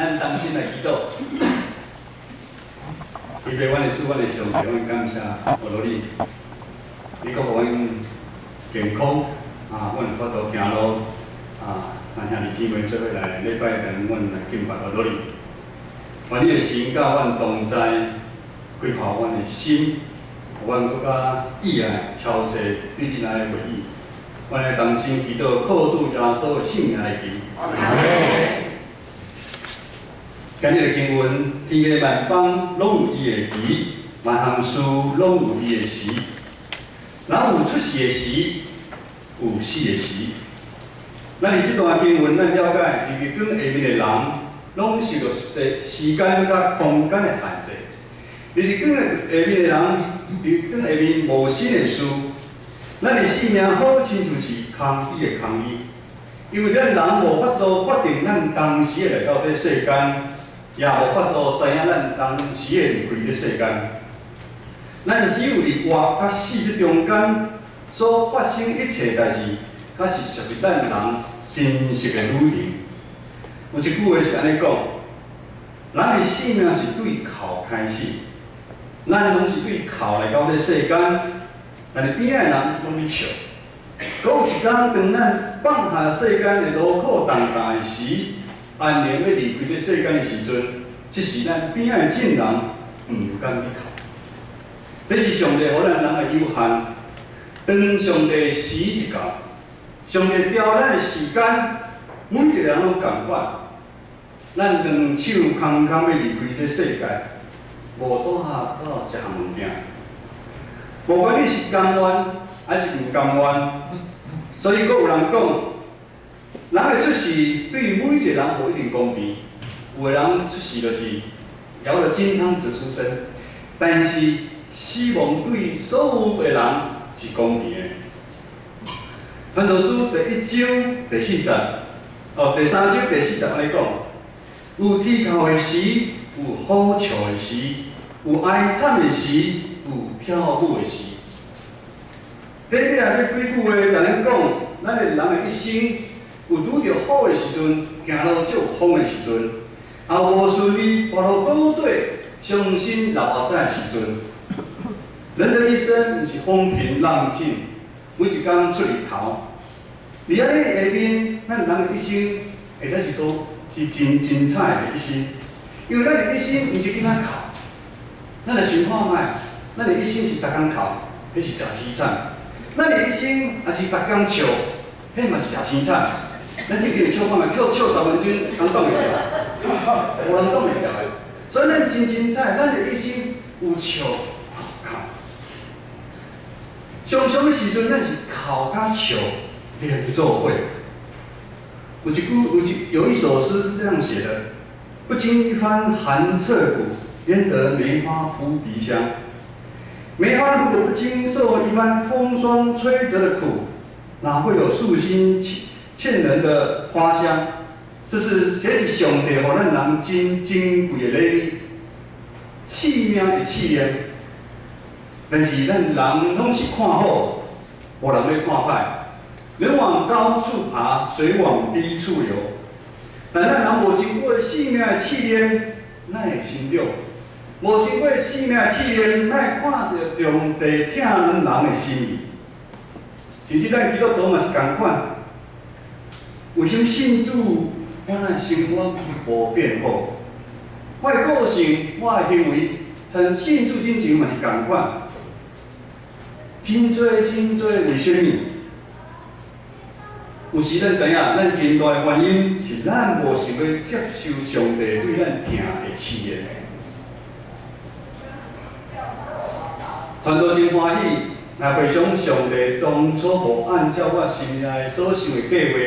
咱同心来祈祷。预备阮的主，阮的上帝，阮感谢我罗你，你阁互阮健康啊，阮法度行路啊，咱兄弟姊妹做伙来礼拜天，阮来敬拜我罗你。愿你的神甲阮同在，开发阮的心，互阮更加意爱超越对你来的回忆。阮来同心祈祷，靠主耶稣的圣名来祈。今日的经文，天下万邦拢有伊的旗，万项事拢有伊的时。人有出世的时，有死的时。咱伫这段经文，咱了解日日光下面的人，拢受到时间甲空间的限制。日日光下面的人，日日光下面无新的事。咱的性命好亲像是空气的空气，因为咱人无法度决定咱当时的来到这世间。也无法度知影咱当时会离开这世间，咱只有伫活甲死这中间所发生一切代志，才是属于咱人真实的旅程。有一句话是安尼讲：，咱的生命是对靠开始，咱拢是对靠来到这世间，但是边仔的人拢咧笑。搁有一天，当咱放下世间的劳苦重担的时，安宁要离开这世间的时阵，这是咱边仔的众人唔甘去靠。这是上帝予咱人的有限。当上帝时一到，上帝调咱的时间，每一个人拢共款。咱两手空空要离开这世界，无带下到一项物件。无管你是甘愿还是唔甘愿，所以阁有人讲。人的出世对每一个人无一定公平，有的人出世就是摇了金汤匙出生，但是死亡对所有的人是公平的。传道书第1章第40，第3章第40安尼讲：有啼哭的时，有好笑的时，有哀惨的时，有跳舞的时。短短这几句话，就咱讲，咱的人的一生。有拄着好的时阵，行路就有风的时阵；也无顺利，跋落高底，伤心流眼屎的时阵。人的一生毋是风平浪静，每一天出日头。而安尼下面，咱人的一生，会使是讲是真精彩的一生。因为咱的一生毋是囡仔哭，咱来想看卖，咱的一生是逐工哭，迄是真凄惨；咱的一生也是逐工笑，迄嘛是真凄惨。咱这边笑看卖，笑10分钟，人挡袂牢，无人挡袂牢的。所以咱真精彩，咱的一生有笑有哭。常常的时阵，咱是哭甲笑连做伙。有一首诗是这样写的：不经一番寒彻骨，焉得梅花扑鼻香？梅花如果不经受一番风霜吹折的苦，哪会有素心欠人的花香？这是上帝予咱人真珍贵的礼物，生命的试验。但是咱人拢是看好，无人要看歹。人往高处爬，水往低处流。但咱人无经过生命的试验，哪会成长？无经过生命的试验，哪会看到上帝疼咱人的心意？甚至咱基督徒嘛是同款。为什么信主，我咱生活无变好？我的个性，我的行为，像信主之前嘛是同款。真多，为什么？有时咱知影，咱真大的原因是咱无想要接受上帝对咱疼的试验。传道真欢喜，若回想上帝当初无按照我心内所想的计划。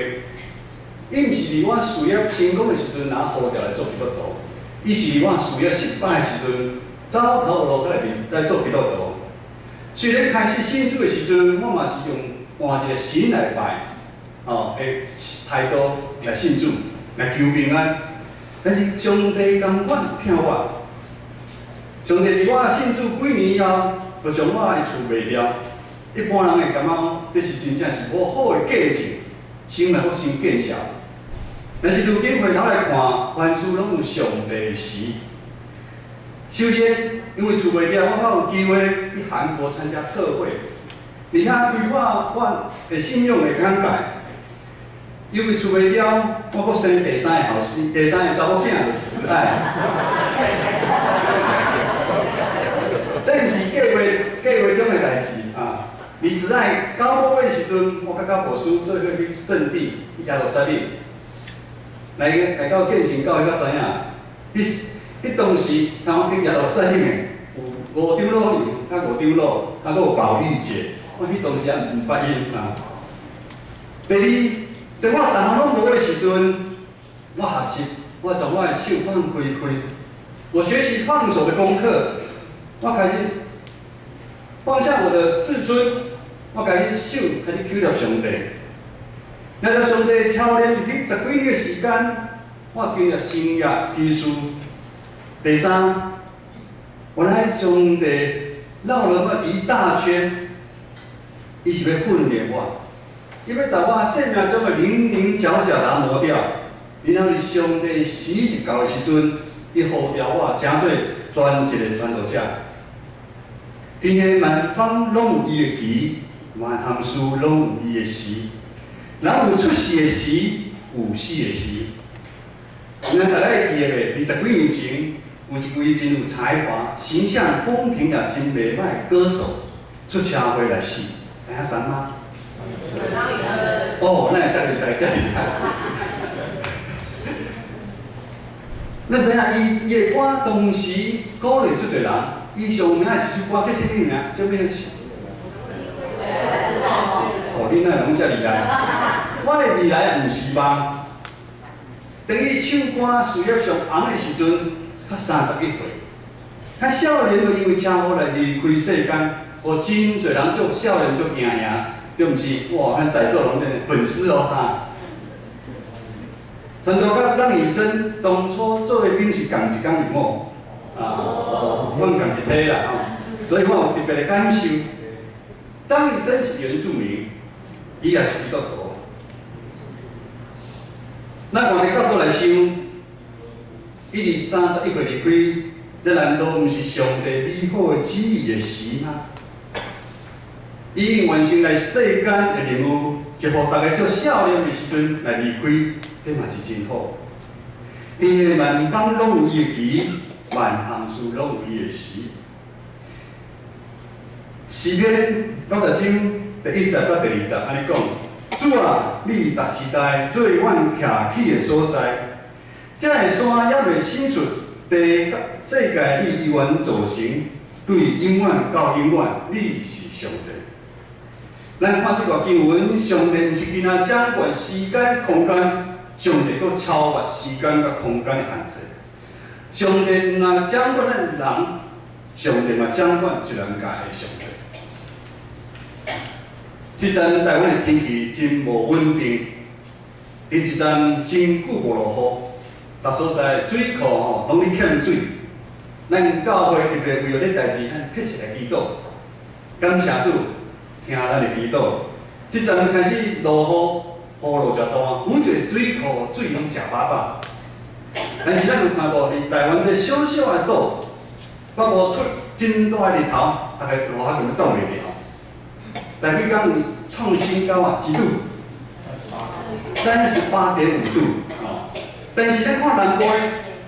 伊毋是伫我事业成功的时阵，拿呼调来做基督徒；伊是伫我事业失败的时阵，走投无路来做基督徒。虽然开始信主的时阵，我嘛是用换一个神来拜，的态度来信主，来求平安。但是上帝甘愿疼我，上帝伫我信主几年以后，就将我的厝卖掉。一般人会感觉这是真正是无好的见证，生来福生见效。但是如今回头来看，凡事拢有上帝的时。首先，因为厝袂了，我较有机会去韩国参加特会，而且规划我的信用的感慨。因为厝袂了，我阁生第三个后生，第三个查某囝就是子爱。这毋是计划中的代志啊！而子爱9个月时阵，我甲无叔做伙去圣地，去加罗萨利，来到建成教，才知影，迄当时，我去加罗萨利的有5张老牛，甲5张老，啊，阁有宝玉姐，我迄当时也毋发音啊。第二。在我逐项拢无的时阵，我学习，我从我的手放开，我学习放手的功课，我开始放下我的自尊，我开始手开始求了上帝。来到上帝操练已经10几年的时间，我经历生涯技术。第三，原来上帝绕了那一大圈，伊是要训练我。伊要把我生命中的棱棱角角打磨掉，然后伫上帝时一到的时阵，伊呼召我成做专职的传道者。天下万方拢有伊的期，万项事拢有伊的时。人有出世的时，有死的时。咱大家会记得袂？20几年前，有一位真有才华、形象风评也真袂歹歌手，出社会来死，知影啥吗？哦，那遮厉害，遮厉害。咱知影伊的歌当时鼓励足侪人，伊上名的一首歌叫什么名？什么？哦，你那拢遮厉害。我的未来毋是梦。等伊唱歌事业上红的时阵，才31岁。较少年就因为车祸来离开世间，互真侪人足少年足惊吓。对毋是，哇！咱在座拢真粉丝哦哈。传道甲张以生当初做的兵是共一工一某，阮共一批啦吼，所以我有特别的感受。张以生是原住民，伊也是基督徒。咱换个角度来想，伊伫31岁离开，这难道毋是上帝美好的旨意的时吗？伊已完成来世间的任务，就互大家做少年的时阵来离开，这嘛是真好。天下万方拢有伊的期，万项事拢有伊的时。诗篇90章第1节到第2节安尼讲：主啊，你逐时代做阮徛起的所在，这个山也未伸出，地世界你永远造成，对永远到永远，你是上帝。咱看这段经文，上帝毋是仅仔掌管时间空间，上帝阁超越时间甲空间的限制。上帝毋但掌管咱人，上帝嘛掌管全人界的上帝。即阵台湾的天气真无稳定，第一阵真久无落雨，逐所在水库吼拢咧欠水。咱教会特别为了这代志，咱确实来祈祷，感谢主。听咱的祈祷，即阵开始落雨，雨落真大，每一个水库水拢食饱饱。但是咱有看无？伫台湾这小小的岛，我无出真大的日头，大概落下就要冻袂了。在几天创新高啊，几度？38.5度哦。但是咱看南部的雨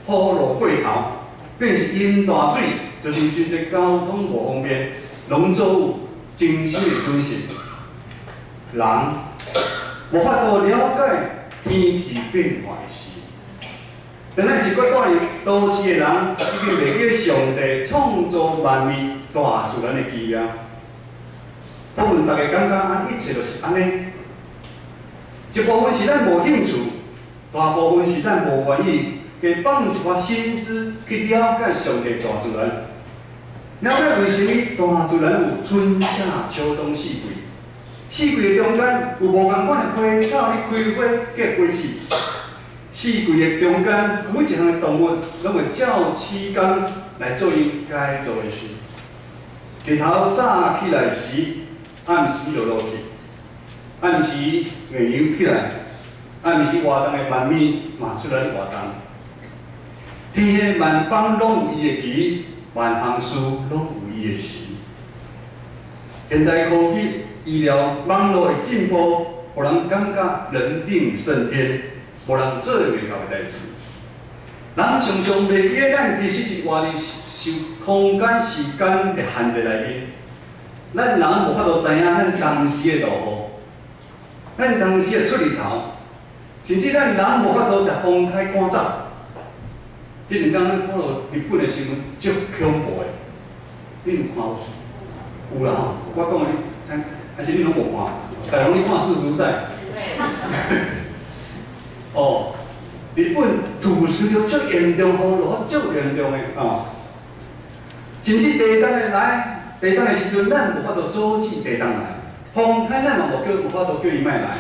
落过头，变是淹大水，就是真侪交通无方便，农作物。真心的损失，人无法度了解天气变化的事。但咱是国住伫都市的人，已经袂记上帝创造万物大自然的奇妙。我问大家感觉安一切就是安尼？一部分是咱无兴趣，大部分是咱无愿意，加放一寡心思去了解上帝大自然。了解为什么大自然有春夏秋冬四季？四季的中间有无共款的花草咧开花结果子。四季的中间，每一项的动物拢会照时间来做因该做的事。日头早起来时，暗时就落去；暗时月亮起来，啊，毋是活动的万物嘛出来活动。天下万方拢有伊的期，万项事拢有伊的时。现代科技、医疗、网络的进步，互人感觉人定胜天，无人做袂到的代志。人常常袂记咱其实是活伫受空间、时间的限制内面。咱人无法度知影咱当时的路途，咱当时的出日头，甚至咱人无法度食风台赶走。即两天咱看到日本的新闻，足恐怖的，你有看无？有啦吼，我讲的你，还是你拢无看？大家你看世足赛。哦，日本土石流足严重，雨落足严重的啊！甚至地震的来，地震的时阵，咱无法度阻止地震来，风台咱嘛无法度叫伊莫来。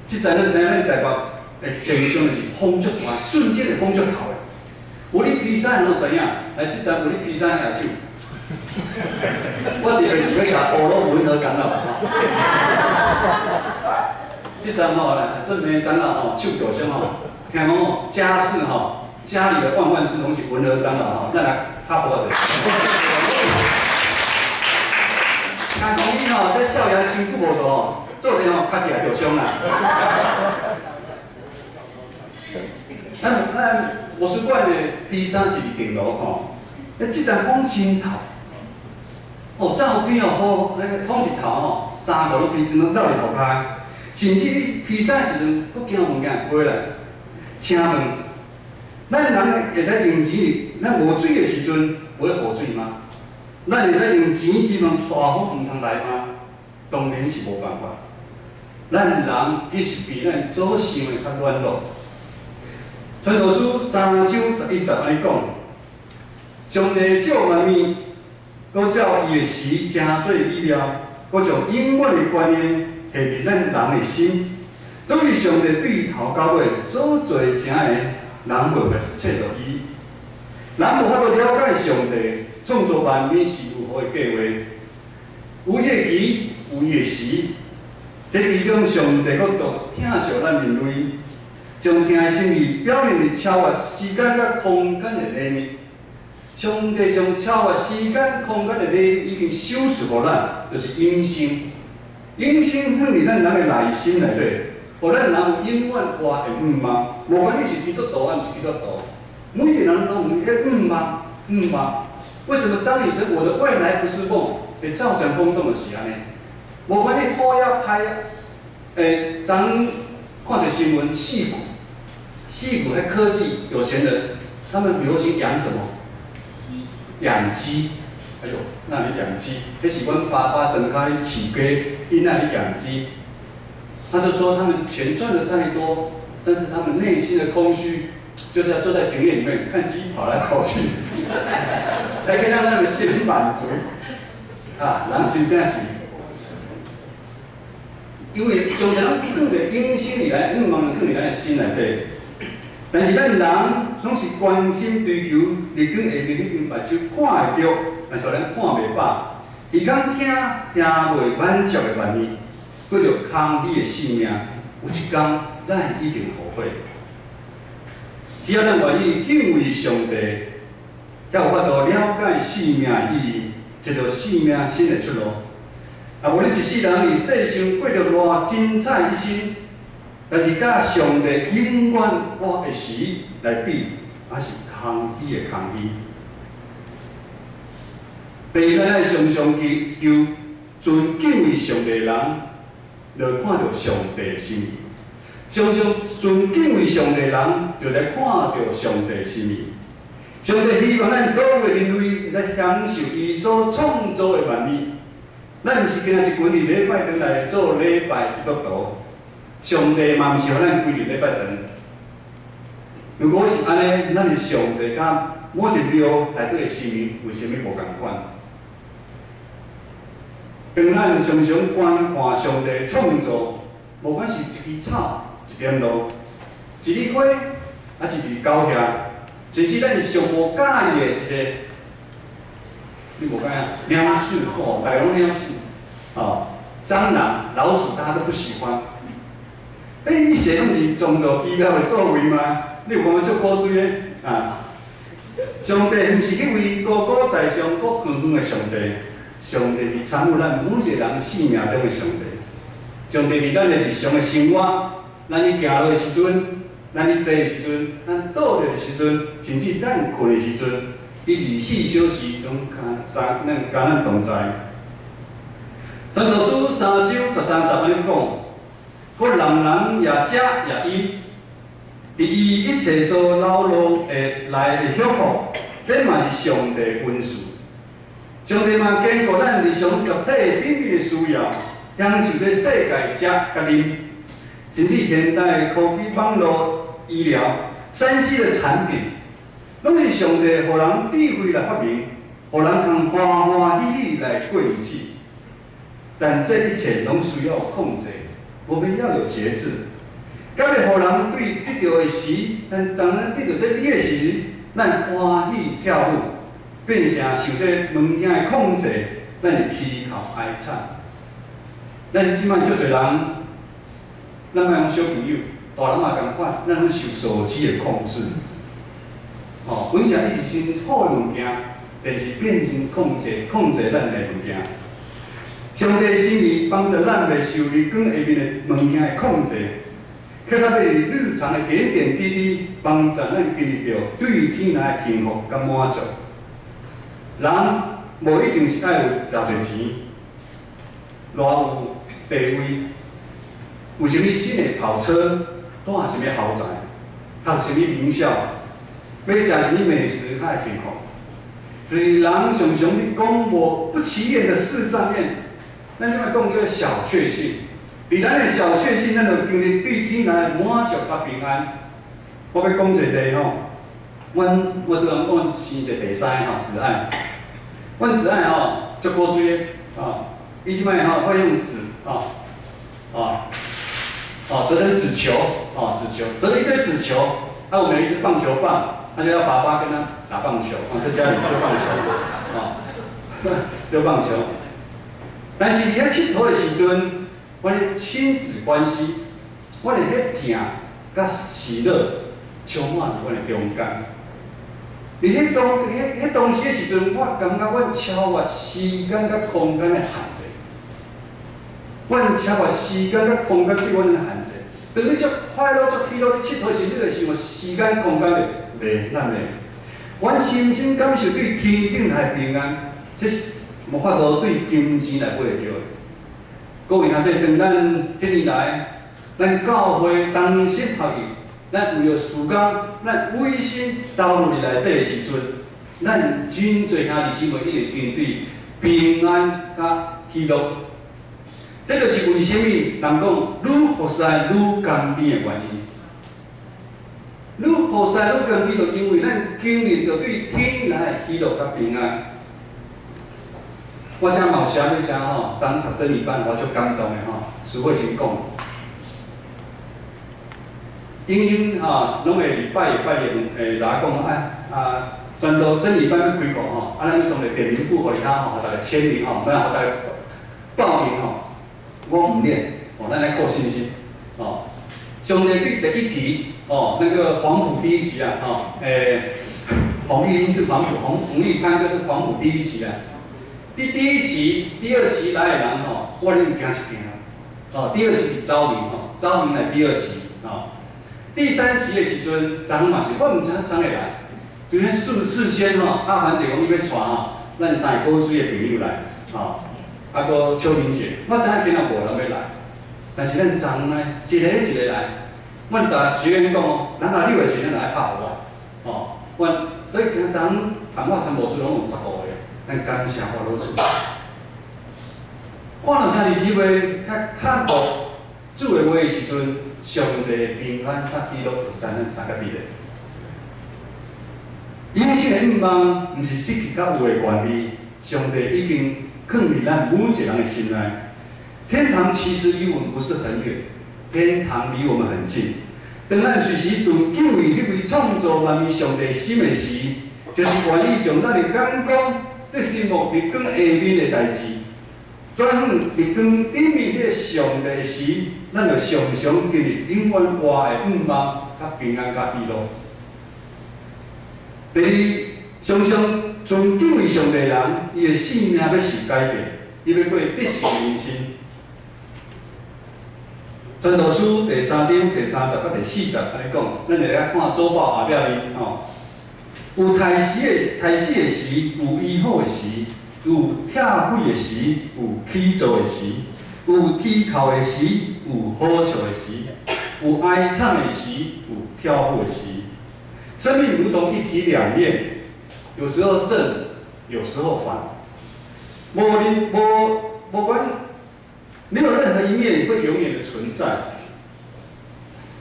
即阵咱知影咱台北诶，经常是风足大，瞬间的风足头的。有咧比赛，侬知影？哎，即阵有咧比赛下手。我特别是要甲欧罗文和长老即阵吼，这边长老吼，手脚声吼，听讲吼，家事吼，家里的万万事拢是文和长老吼，咱来拍波者。但是伊吼，在少爷真久无做吼，做阵吼拍起来就凶啦。咱魔术馆的比赛是伫顶楼吼，即阵风真透。哦，照片哦，好，那个风一头吼，3、5路边拢绕伫后骹，甚至你比赛时阵，佫惊问惊回来，请问，咱人会使用钱，咱无水的时阵会雨水吗？咱会使用钱希望大风毋通来吗？当然是无办法。咱人其实比咱所想的较软弱。传道书3章11节安尼讲，上帝造万物。搁照伊的时真做美妙，搁将永远的观念下伫咱人的心。所以上帝对头到尾所做啥的，人袂找到伊。人无法度了解上帝创造万物是如何的计划，有伊的期，有伊的时。这其中上帝搁独疼惜咱人类，将听的心意表现伫超越时间甲空间的领域。上帝上超越时间、空间的领域已经赏赐互咱，就是永生。永生放伫咱人的内心内底，互咱人有永远活的愿望。无管你是基督徒还是基督徒，每个人都有迄愿望。为什么张雨生我的未来不是梦，会造成轰动的是安尼？无管你好呀歹呀，昨看着新闻，矽谷的科技有钱人，他们流行养什么？养鸡，哎呦，那里养鸡？那是阮爸爸整开起鸡，因那里养鸡。他就说他们钱赚的太多，但是他们内心的空虚，就是要坐在庭院里面看鸡跑来跑去，才可以让他们心满足。啊，人真正是，因为从人放在因心里来，愿望放伫咱的心内底。但是咱人拢是关心追求，日光下面迄间目睭看会着，但是咱看袂饱。伊讲听袂满足的万物，佫着空虚的性命，有一天咱一定后悔。只要咱愿意敬畏上帝，才有法度了解生命的意义，一条生命新的出路。啊，无你一世人伫世上过着偌精彩一生。但是甲上帝永远活的时来比，还是空虚的空虚。第二，咱常常求尊敬畏上帝的人，就看到上帝的心意；常常尊敬畏上帝的人，就来看到上帝的心意。上帝希望咱所有的人类来享受伊所创造的万物。咱毋是今仔一群日礼拜堂来做礼拜基督徒。上帝嘛毋是互咱规日礼拜堂。如果是安尼，咱的上帝甲某一庙内底的生命为虾米无共款？当咱常常观看上帝创造，无管是一枝草、一点露、一粒花，还是一狗遐，其实咱是上无介意的一个，你无介意？鸟鼠大家拢鸟鼠，蟑螂、老鼠大家都不喜欢。伊写拢是创造奇妙的作为吗？你有感觉足古锥的啊？上帝毋是迄位高高在上、高远远的上帝，上帝是参悟咱每一个人生命中的上帝。上帝伫咱的日常的生活，咱伫行路的时阵，咱伫坐的时阵，咱倒着的时阵，甚至咱困的时阵，伊24小时拢甲咱同在。传道书3章13节安尼讲。我人人也食也饮，伫伊一切所流露来的享福，这嘛是上帝恩赐。上帝嘛兼顾咱日常肉体紧密的需要，享受这世界食甲啉，甚至现代科技、网络、医疗、3C 的产品，拢是上帝互人智慧来发明，互人通欢欢喜喜来过日子。但这一切拢需要控制。我们要有节制，甲要互人对得到的时，但当咱得到这美的时，咱欢喜跳舞，变成受这物件的控制，咱会起哭哀惨。咱即摆足侪人，咱莫讲小朋友，大人也共款，咱拢受手机的控制。哦，本来伊是真好的物件，但是变成控制咱的物件。上帝心意帮助咱袂受日光下面的物件的控制，却较要日常的点点滴滴帮助咱经历到对天来的幸福甲满足。人无一定是爱有偌侪钱，偌有地位，有啥物新的跑车，住啥物豪宅，读啥物名校，买食啥物美食，较会幸福。所以人常常伫讲我不起眼的事上面。咱即摆讲叫小确幸，伫咱的小确幸，咱就经历对天来满足甲平安。我要讲一个例吼，我对人讲生一个第三个吼，子爱。阮子爱吼足古锥的啊，伊即摆吼会用纸折成纸球折了一堆纸球，我们一支棒球棒，他就要爸爸跟他打棒球在家里丢棒球丢棒球。但是伫遐佚佗的时阵，我的亲子关系，我的迄疼甲喜乐充满我的中间。伫迄当时的时阵，我感觉我超越时间甲空间的限制。我超越时间甲空间对阮的限制。当你足快乐、足喜乐伫佚佗时，你就想时间、空间袂咱袂。阮深深感受对天顶来平安，这是。无法度对金钱来买会着的。各位兄弟，当咱这年来，咱教会同心合意，咱为了事工，咱委身投入入内底的时阵，咱真侪兄弟姊妹一直经历平安甲喜乐。这就是为什么人讲愈服侍愈甘甜的原因。愈服侍愈甘甜，就因为咱经历着对天来的喜乐甲平安。我请毛写要写吼，昨读真理班，我足感动的吼。师父先讲，因拢会礼拜日甲讲传道真理班要开课吼，咱要从个点名簿互你吼，互大家签名吼，然后大家报名吼。我唔练，咱来靠信心哦。上帝对第一题那个黄埔第一期洪玉英是黄埔，洪玉康就是黄埔第一期啊。第一期、第二期来的人我恁惊一惊第二期是招明招明来第二期第三期的时阵，昨嘛是我唔知啥会来，就迄事先阿凡姐讲伊要带咱三个高水的朋友来个邱明姐，我知影今仔无人要来，但是咱昨呢一个一个来，阮昨学员讲咱6个前咱来拍我所以今昨谈话参谋处拢有15个。咱感谢我老师，看到兄弟姊妹较读主的话的时阵，上帝平安甲喜乐就在咱三个地咧。人生的愿望，毋是失去甲有的权利，上帝已经放伫咱每一个人的心内。天堂其实离我们不是很远，天堂离我们很近。当咱随时伫敬畏迄位创造万物上帝心的时，就是愿意将咱的眼光。对日暮日光下面的代志，转向日光顶面迄个上帝的时，咱就常常经历永远活的愿望、甲平安、甲喜乐。第二，常常尊敬畏上帝的人，伊的性命要受改变，伊要过得胜的人生。传道书第3章第30到第40安尼讲，咱就来看周报后壁面吼。有刣死的时，有医好的时，有拆毁的时，有起造的时，有啼哭的时，有好笑的时，有哀惨的时，有跳舞的时。生命如同一体两面，有时候正，有时候反。无关，没有任何一面会永远的存在。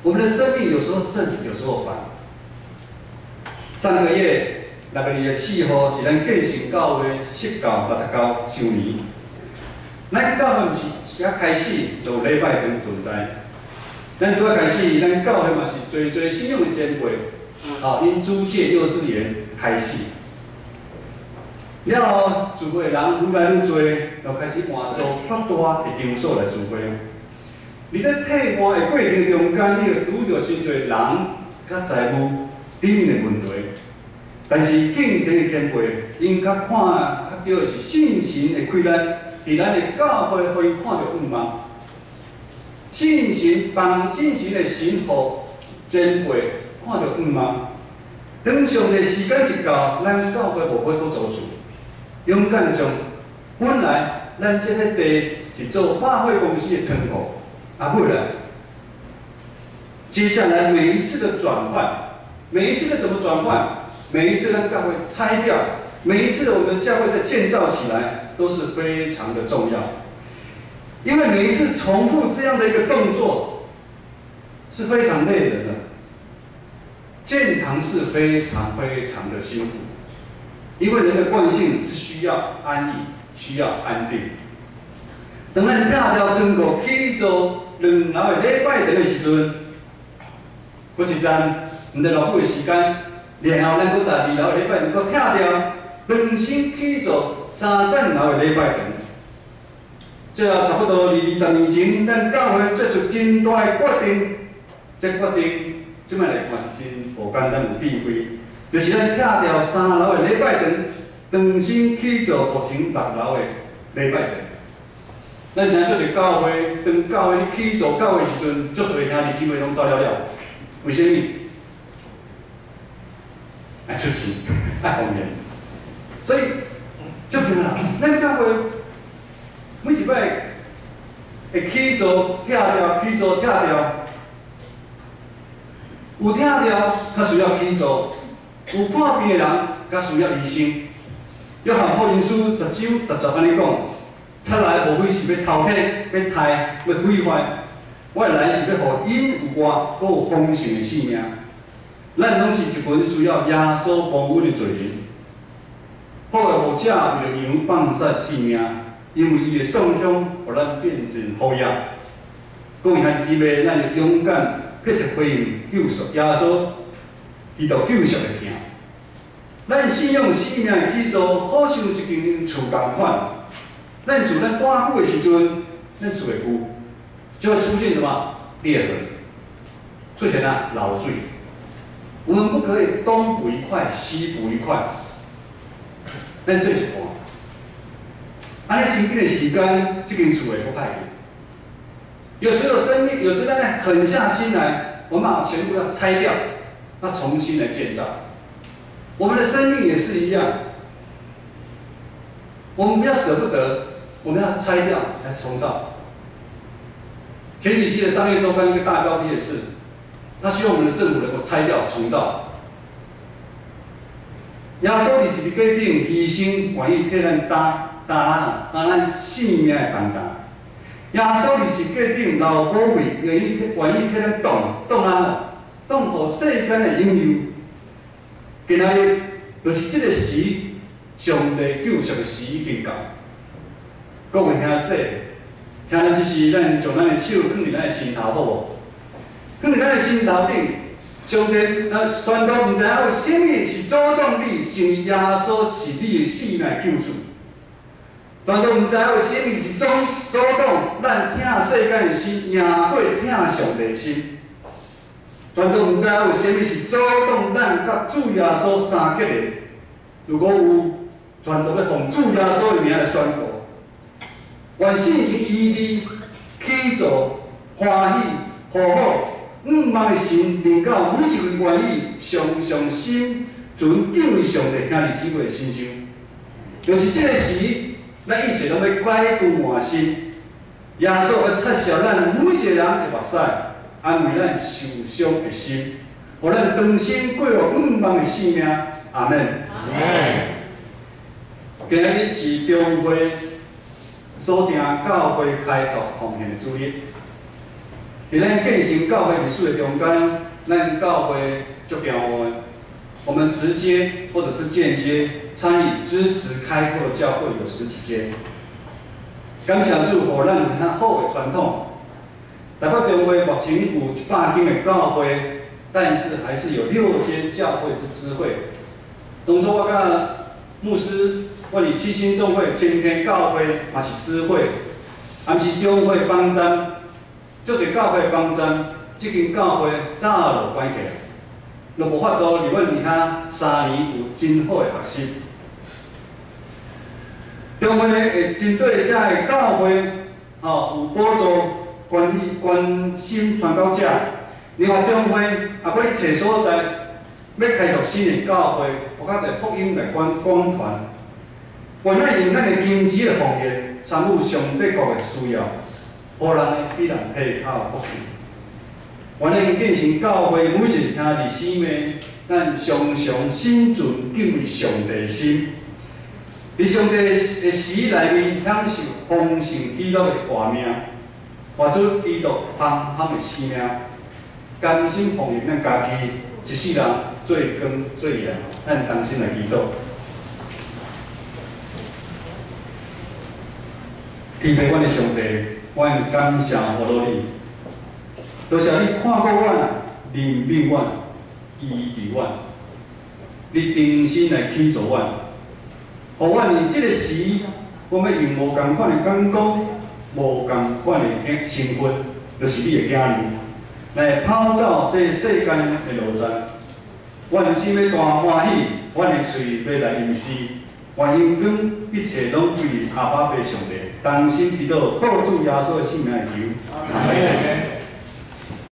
我们的生命有时候正，有时候反。上个月6月4号是咱建成教会69、69周年。咱教会毋是一开始就有礼拜堂存在，咱拄仔开始，咱教会嘛是侪信仰的前辈，因租借幼稚园开始。了后，聚会人愈来愈多，就开始换做较大的场所来聚会。伫咧替换的过程中间，你就拄到真侪人甲财务里面的问题。但是敬虔的前辈，因较看较到是信心的开展，伫咱的教会可以看到愿望。信心帮信心的神父前辈看到愿望。等上帝时间一到，咱教会无要搁做主。勇敢将本来咱这个地是做百货公司的称呼，不然，接下来每一次的转换，每一次的怎么转换，每一次让教会拆掉，每一次我们的教会再建造起来，都是非常的重要。因为每一次重复这样的一个动作，是非常累人的。建堂是非常非常的辛苦。因为人的惯性是需要安逸，需要安定。当咱拆掉整个起做2楼的礼拜堂的时阵，过一站，唔得偌久的时间，然后咱搁把2楼的礼拜堂搁拆掉，重新起做3层楼的礼拜堂。最后差不多20年前，咱教会做出真大的决定，这决定即摆来看是真无简单有智慧。就是咱拆掉3楼的礼拜堂，重新起做目前6楼的礼拜堂。咱知做伫教会，当教会你起做教会时阵，足侪兄弟姊妹拢走了了。为什么？爱出钱，爱方便。所以，足平啦。咱教会每一摆会起做拆掉，起做拆掉，有拆掉，较需要起做。有破病的人，较需要医生。约翰福音书10章10安尼讲，出来无非是要偷窃、要杀、要毁坏。我来是要互因有我，阁有丰盛的性命。咱拢是一群需要耶稣帮阮的罪人。好的牧者为了羊放杀性命，因为伊的送香，互咱变成好野。各位兄姊妹，咱要勇敢继续回应救赎耶稣。伊就救赎的行，咱信仰生命的起做，好像一间厝共款。咱厝咱大久的时阵，咱厝会久，就会出现什么裂痕，出现漏水。我们不可以东补一块，西补一块，咱做一半。安尼身边的时间，这间厝会不歹去。有时候生命，有时咱狠下心来，我们把全部要拆掉。那重新来建造，我们的生命也是一样。我们不要舍不得，我们要拆掉还是重造？前几期的商业周刊一个大标题也是，他希望我们的政府能够拆掉重造。耶稣伫十字架顶牺牲，愿意替咱担咱性命的担当。耶稣伫十字架顶流宝贝，愿意替咱挡互世间的引诱，今仔日就是这个时，上帝救赎的时已经到。各位兄弟，听咱即时，咱将咱的手放伫咱的心头，好无？放伫咱的心头顶，上帝宣告，毋知影有啥物是阻挡你，是耶稣是你的性命救主。但都毋知为什么一种阻挡咱疼世界的心，赢过疼上帝的心。但都毋知为什么是阻挡咱甲主耶稣三结的。如果有，全都要奉主耶稣的名来宣告。愿信心依你起造欢喜和好，望的神领到每一位愿意常心存敬畏上帝兄弟姊妹的心上。就是这个时，咱一切拢要改过换新。耶稣要擦拭咱每一个人的目屎，安慰咱受伤的心，互咱重新过活望的生命。阿门。阿门。今日是中会锁定教会开拓奉献的主日。伫咱建成教会历史的中间，咱教会足调换，我们直接或者是间接参与支持开拓的教会有10几间。感谢主，互咱有较好的传统。台北中会目前有100间的教会，但是还是有6间教会是支会。当初我甲牧师，我伫七星总会前天教会嘛是支会，也是中会帮站。足侪教会帮站，即间教会早就关起来，就无法度入阮伫遐3年有真好的学习。中会会针对遮个教会，有补助关心传教者。另外中会也搁咧找所在，要开拓新的教会，有较侪福音来广传。愿咱用咱的经济的奉献，参与上帝国的需要。互人比人体较有福气。愿咱建成教会每一个兄弟姊妹，咱常常心存敬畏上帝的心，伫上帝的时内面享受丰盛喜乐的活命，活出基督芳香的生命，甘心奉献咱家己一世人做光做盐，咱同心来祈祷。天父，阮的上帝。阮感谢互落你，多谢你看顾阮、怜悯阮、医治阮，你定心来起造阮，互阮伫即个时，我们用无共款的眼光、无共款的身份，就是你的囝儿，来跑走这世间的路程。阮心要大欢喜，阮的嘴要来吟诗，愿因光一切拢归阿爸爸上帝。同心祈祷，靠主耶稣的圣名求，阿门。